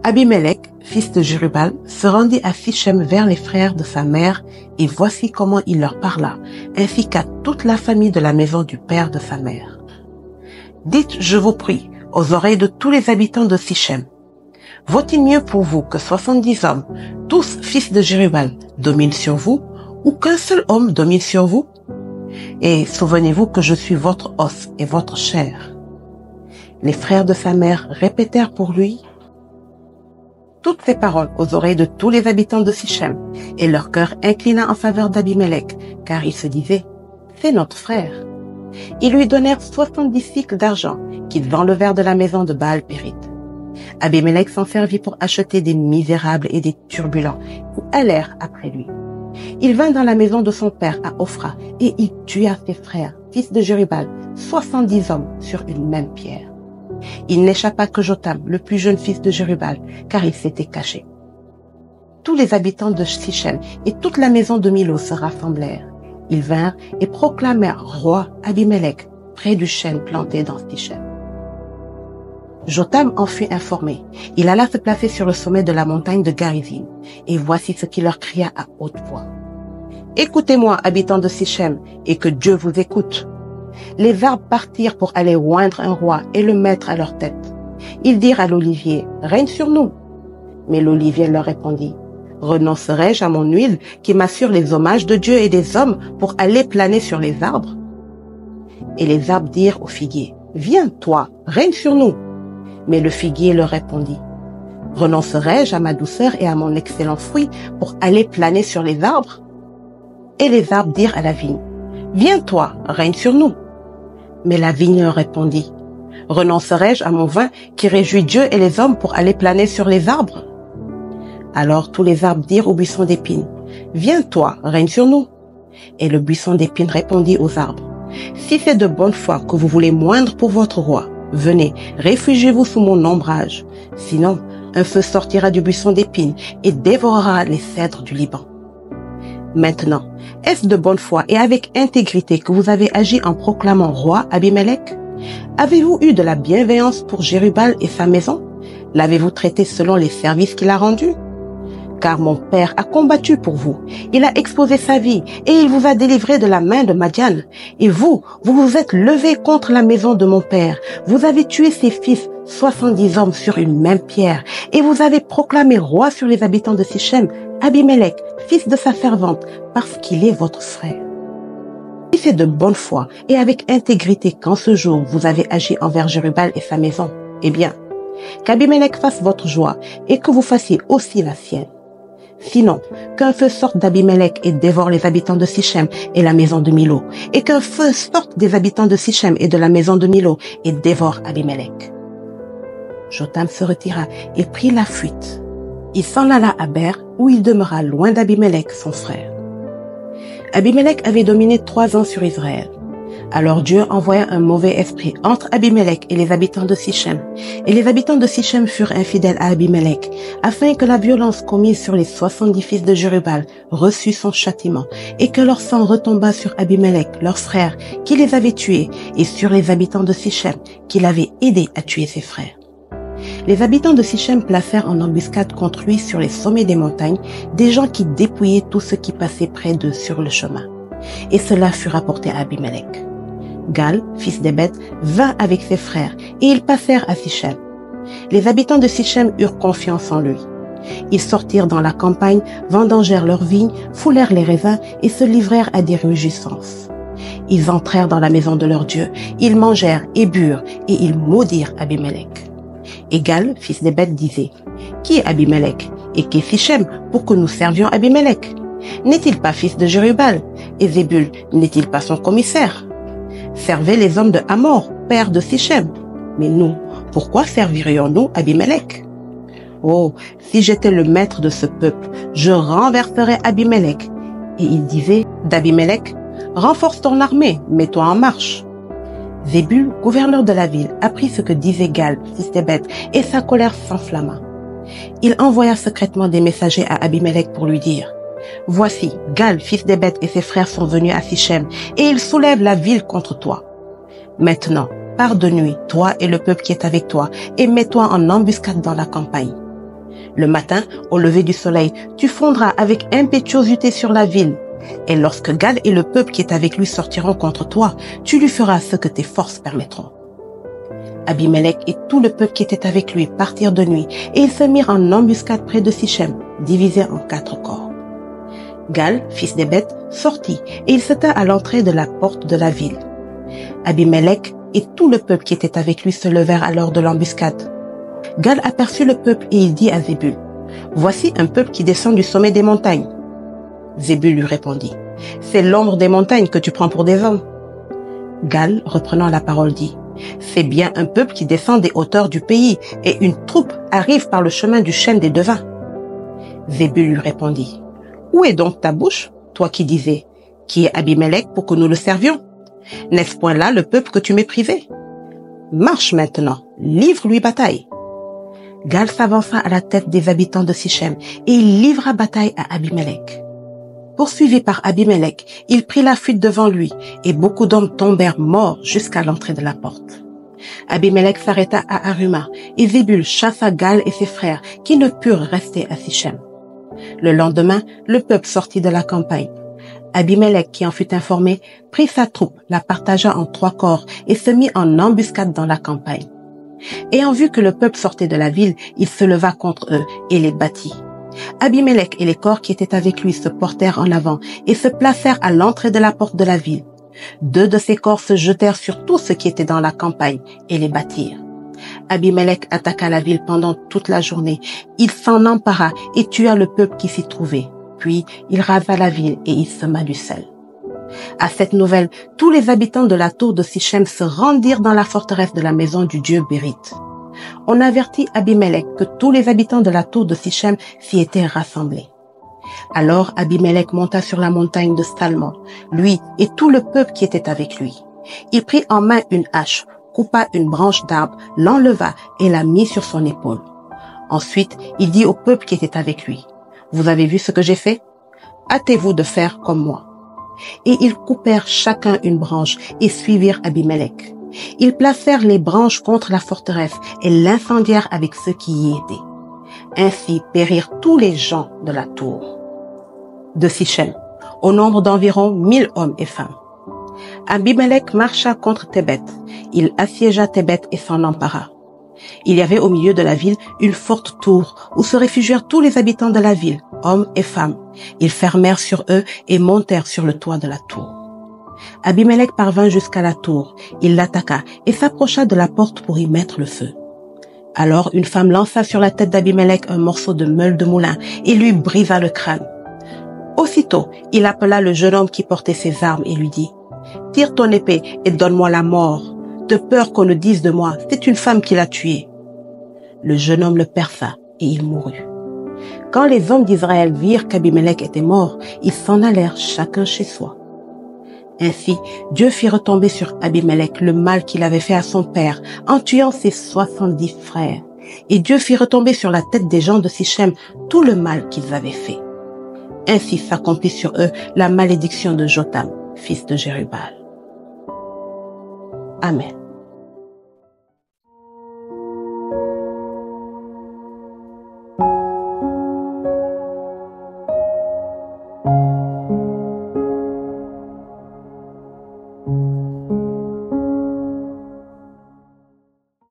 Abimelech, fils de Jérubal, se rendit à Sichem vers les frères de sa mère, et voici comment il leur parla, ainsi qu'à toute la famille de la maison du père de sa mère. Dites, je vous prie, aux oreilles de tous les habitants de Sichem, vaut-il mieux pour vous que 70 hommes, tous fils de Jérubal, dominent sur vous, ou qu'un seul homme domine sur vous? Et souvenez-vous que je suis votre os et votre chair. Les frères de sa mère répétèrent pour lui toutes ces paroles aux oreilles de tous les habitants de Sichem, et leur cœur inclina en faveur d'Abimelech, car ils se disaient, c'est notre frère. Ils lui donnèrent 70 cycles d'argent, qu'ils enlevèrent de la maison de Baal-Périth. Abimelech s'en servit pour acheter des misérables et des turbulents, qui allèrent après lui. Il vint dans la maison de son père à Ophra, et il tua ses frères, fils de Jérubal, 70 hommes sur une même pierre. Il n'échappa que Jotam, le plus jeune fils de Jérubal, car il s'était caché. Tous les habitants de Sichem et toute la maison de Milo se rassemblèrent. Ils vinrent et proclamèrent roi Abimelech près du chêne planté dans Sichem. Jotam en fut informé. Il alla se placer sur le sommet de la montagne de Garizim, et voici ce qu'il leur cria à haute voix. « Écoutez-moi, habitants de Sichem, et que Dieu vous écoute. » Les arbres partirent pour aller oindre un roi et le mettre à leur tête. Ils dirent à l'olivier, « Règne sur nous. » Mais l'olivier leur répondit, « Renoncerai-je à mon huile qui m'assure les hommages de Dieu et des hommes pour aller planer sur les arbres ?» Et les arbres dirent au figuier, « Viens, toi, règne sur nous. » Mais le figuier leur répondit, « Renoncerai-je à ma douceur et à mon excellent fruit pour aller planer sur les arbres ?» Et les arbres dirent à la vigne, « Viens, toi, règne sur nous. » Mais la vigne leur répondit, « Renoncerai-je à mon vin qui réjouit Dieu et les hommes pour aller planer sur les arbres ?» Alors tous les arbres dirent au buisson d'épines, « Viens, toi, règne sur nous. » Et le buisson d'épines répondit aux arbres, « Si c'est de bonne foi que vous voulez moindre pour votre roi, venez, réfugiez-vous sous mon ombrage. Sinon, un feu sortira du buisson d'épines et dévorera les cèdres du Liban. » Maintenant, est-ce de bonne foi et avec intégrité que vous avez agi en proclamant roi Abimelech? Avez-vous eu de la bienveillance pour Jérubal et sa maison? L'avez-vous traité selon les services qu'il a rendus? Car mon père a combattu pour vous. Il a exposé sa vie et il vous a délivré de la main de Madian. Et vous vous êtes levé contre la maison de mon père. Vous avez tué ses fils, 70 hommes sur une même pierre. Et vous avez proclamé roi sur les habitants de Sichem, Abimelech, fils de sa servante, parce qu'il est votre frère. Si c'est de bonne foi et avec intégrité qu'en ce jour vous avez agi envers Jérubal et sa maison, eh bien, qu'Abimelech fasse votre joie et que vous fassiez aussi la sienne. Sinon, qu'un feu sorte d'Abimelech et dévore les habitants de Sichem et la maison de Milo, et qu'un feu sorte des habitants de Sichem et de la maison de Milo et dévore Abimelech. Jotam se retira et prit la fuite. Il s'en alla à Ber, où il demeura loin d'Abimelech, son frère. Abimelech avait dominé 3 ans sur Israël. Alors Dieu envoya un mauvais esprit entre Abimelech et les habitants de Sichem. Et les habitants de Sichem furent infidèles à Abimelech, afin que la violence commise sur les 70 fils de Jérubal reçût son châtiment, et que leur sang retombât sur Abimelech, leur frère, qui les avait tués, et sur les habitants de Sichem, qui l'avaient aidé à tuer ses frères. Les habitants de Sichem placèrent en embuscade contre lui sur les sommets des montagnes des gens qui dépouillaient tout ce qui passait près d'eux sur le chemin. Et cela fut rapporté à Abimelech. Gal, fils d'Ebed, vint avec ses frères, et ils passèrent à Sichem. Les habitants de Sichem eurent confiance en lui. Ils sortirent dans la campagne, vendangèrent leurs vignes, foulèrent les raisins et se livrèrent à des réjouissances. Ils entrèrent dans la maison de leur Dieu, ils mangèrent et burent, et ils maudirent Abimelech. Et Gal, fils d'Ebed, disait, « Qui est Abimelech et qui est Sichem pour que nous servions Abimelech? N'est-il pas fils de Jérubal? Et Zébul n'est-il pas son commissaire? Servez les hommes de Hamor, père de Sichem. Mais nous, pourquoi servirions-nous Abimelech? Oh, si j'étais le maître de ce peuple, je renverserais Abimelech. » Et il disait d'Abimelech, « Renforce ton armée, mets-toi en marche. » Zébul, gouverneur de la ville, apprit ce que disait Gal, fils d'Ebed, et sa colère s'enflamma. Il envoya secrètement des messagers à Abimelech pour lui dire, « Voici, Gal, fils d'Ebed, et ses frères sont venus à Sichem, et ils soulèvent la ville contre toi. Maintenant, pars de nuit, toi et le peuple qui est avec toi, et mets-toi en embuscade dans la campagne. Le matin, au lever du soleil, tu fondras avec impétuosité sur la ville. Et lorsque Gal et le peuple qui est avec lui sortiront contre toi, tu lui feras ce que tes forces permettront. Abimelech et tout le peuple qui était avec lui partirent de nuit, et ils se mirent en embuscade près de Sichem, divisés en 4 corps. Gal, fils d'Hébed, sortit, et il se tint à l'entrée de la porte de la ville. Abimelech et tout le peuple qui était avec lui se levèrent alors de l'embuscade. Gal aperçut le peuple et il dit à Zébul, « Voici un peuple qui descend du sommet des montagnes. » Zébul lui répondit, « C'est l'ombre des montagnes que tu prends pour des hommes. » Gal, reprenant la parole, dit, « C'est bien un peuple qui descend des hauteurs du pays, et une troupe arrive par le chemin du chêne des devins. » Zébul lui répondit, « Où est donc ta bouche, toi qui disais, « Qui est Abimelech pour que nous le servions? N'est-ce point là le peuple que tu méprisais? Marche maintenant, livre-lui bataille. » Gal s'avança à la tête des habitants de Sichem, et il livra bataille à Abimelech. Poursuivi par Abimelech, il prit la fuite devant lui, et beaucoup d'hommes tombèrent morts jusqu'à l'entrée de la porte. Abimelech s'arrêta à Aruma, et Zébul chassa Gal et ses frères, qui ne purent rester à Sichem. Le lendemain, le peuple sortit de la campagne. Abimelech, qui en fut informé, prit sa troupe, la partagea en 3 corps, et se mit en embuscade dans la campagne. Ayant vu que le peuple sortait de la ville, il se leva contre eux et les battit. Abimelech et les corps qui étaient avec lui se portèrent en avant et se placèrent à l'entrée de la porte de la ville. 2 de ces corps se jetèrent sur tous ceux qui étaient dans la campagne et les battirent. Abimelech attaqua la ville pendant toute la journée. Il s'en empara et tua le peuple qui s'y trouvait. Puis il rasa la ville et il sema du sel. À cette nouvelle, tous les habitants de la tour de Sichem se rendirent dans la forteresse de la maison du dieu Bérith. On avertit Abimelech que tous les habitants de la tour de Sichem s'y étaient rassemblés. Alors Abimelech monta sur la montagne de Salmon, lui et tout le peuple qui était avec lui. Il prit en main une hache, coupa une branche d'arbre, l'enleva et la mit sur son épaule. Ensuite, il dit au peuple qui était avec lui, « Vous avez vu ce que j'ai fait? Hâtez-vous de faire comme moi. » Et ils coupèrent chacun une branche et suivirent Abimelech. Ils placèrent les branches contre la forteresse et l'incendièrent avec ceux qui y étaient. Ainsi périrent tous les gens de la tour de Sichem, au nombre d'environ 1000 hommes et femmes. Abimelech marcha contre Thébet. Il assiégea Thébet et s'en empara. Il y avait au milieu de la ville une forte tour où se réfugièrent tous les habitants de la ville, hommes et femmes. Ils fermèrent sur eux et montèrent sur le toit de la tour. Abimelech parvint jusqu'à la tour. Il l'attaqua et s'approcha de la porte pour y mettre le feu. Alors une femme lança sur la tête d'Abimelech un morceau de meule de moulin et lui brisa le crâne. Aussitôt, il appela le jeune homme qui portait ses armes et lui dit, « Tire ton épée et donne-moi la mort, de peur qu'on ne dise de moi, c'est une femme qui l'a tué. » Le jeune homme le perça et il mourut. Quand les hommes d'Israël virent qu'Abimelech était mort, ils s'en allèrent chacun chez soi. Ainsi, Dieu fit retomber sur Abimelech le mal qu'il avait fait à son père en tuant ses 70 frères. Et Dieu fit retomber sur la tête des gens de Sichem tout le mal qu'ils avaient fait. Ainsi s'accomplit sur eux la malédiction de Jotham, fils de Jérubbaal. Amen.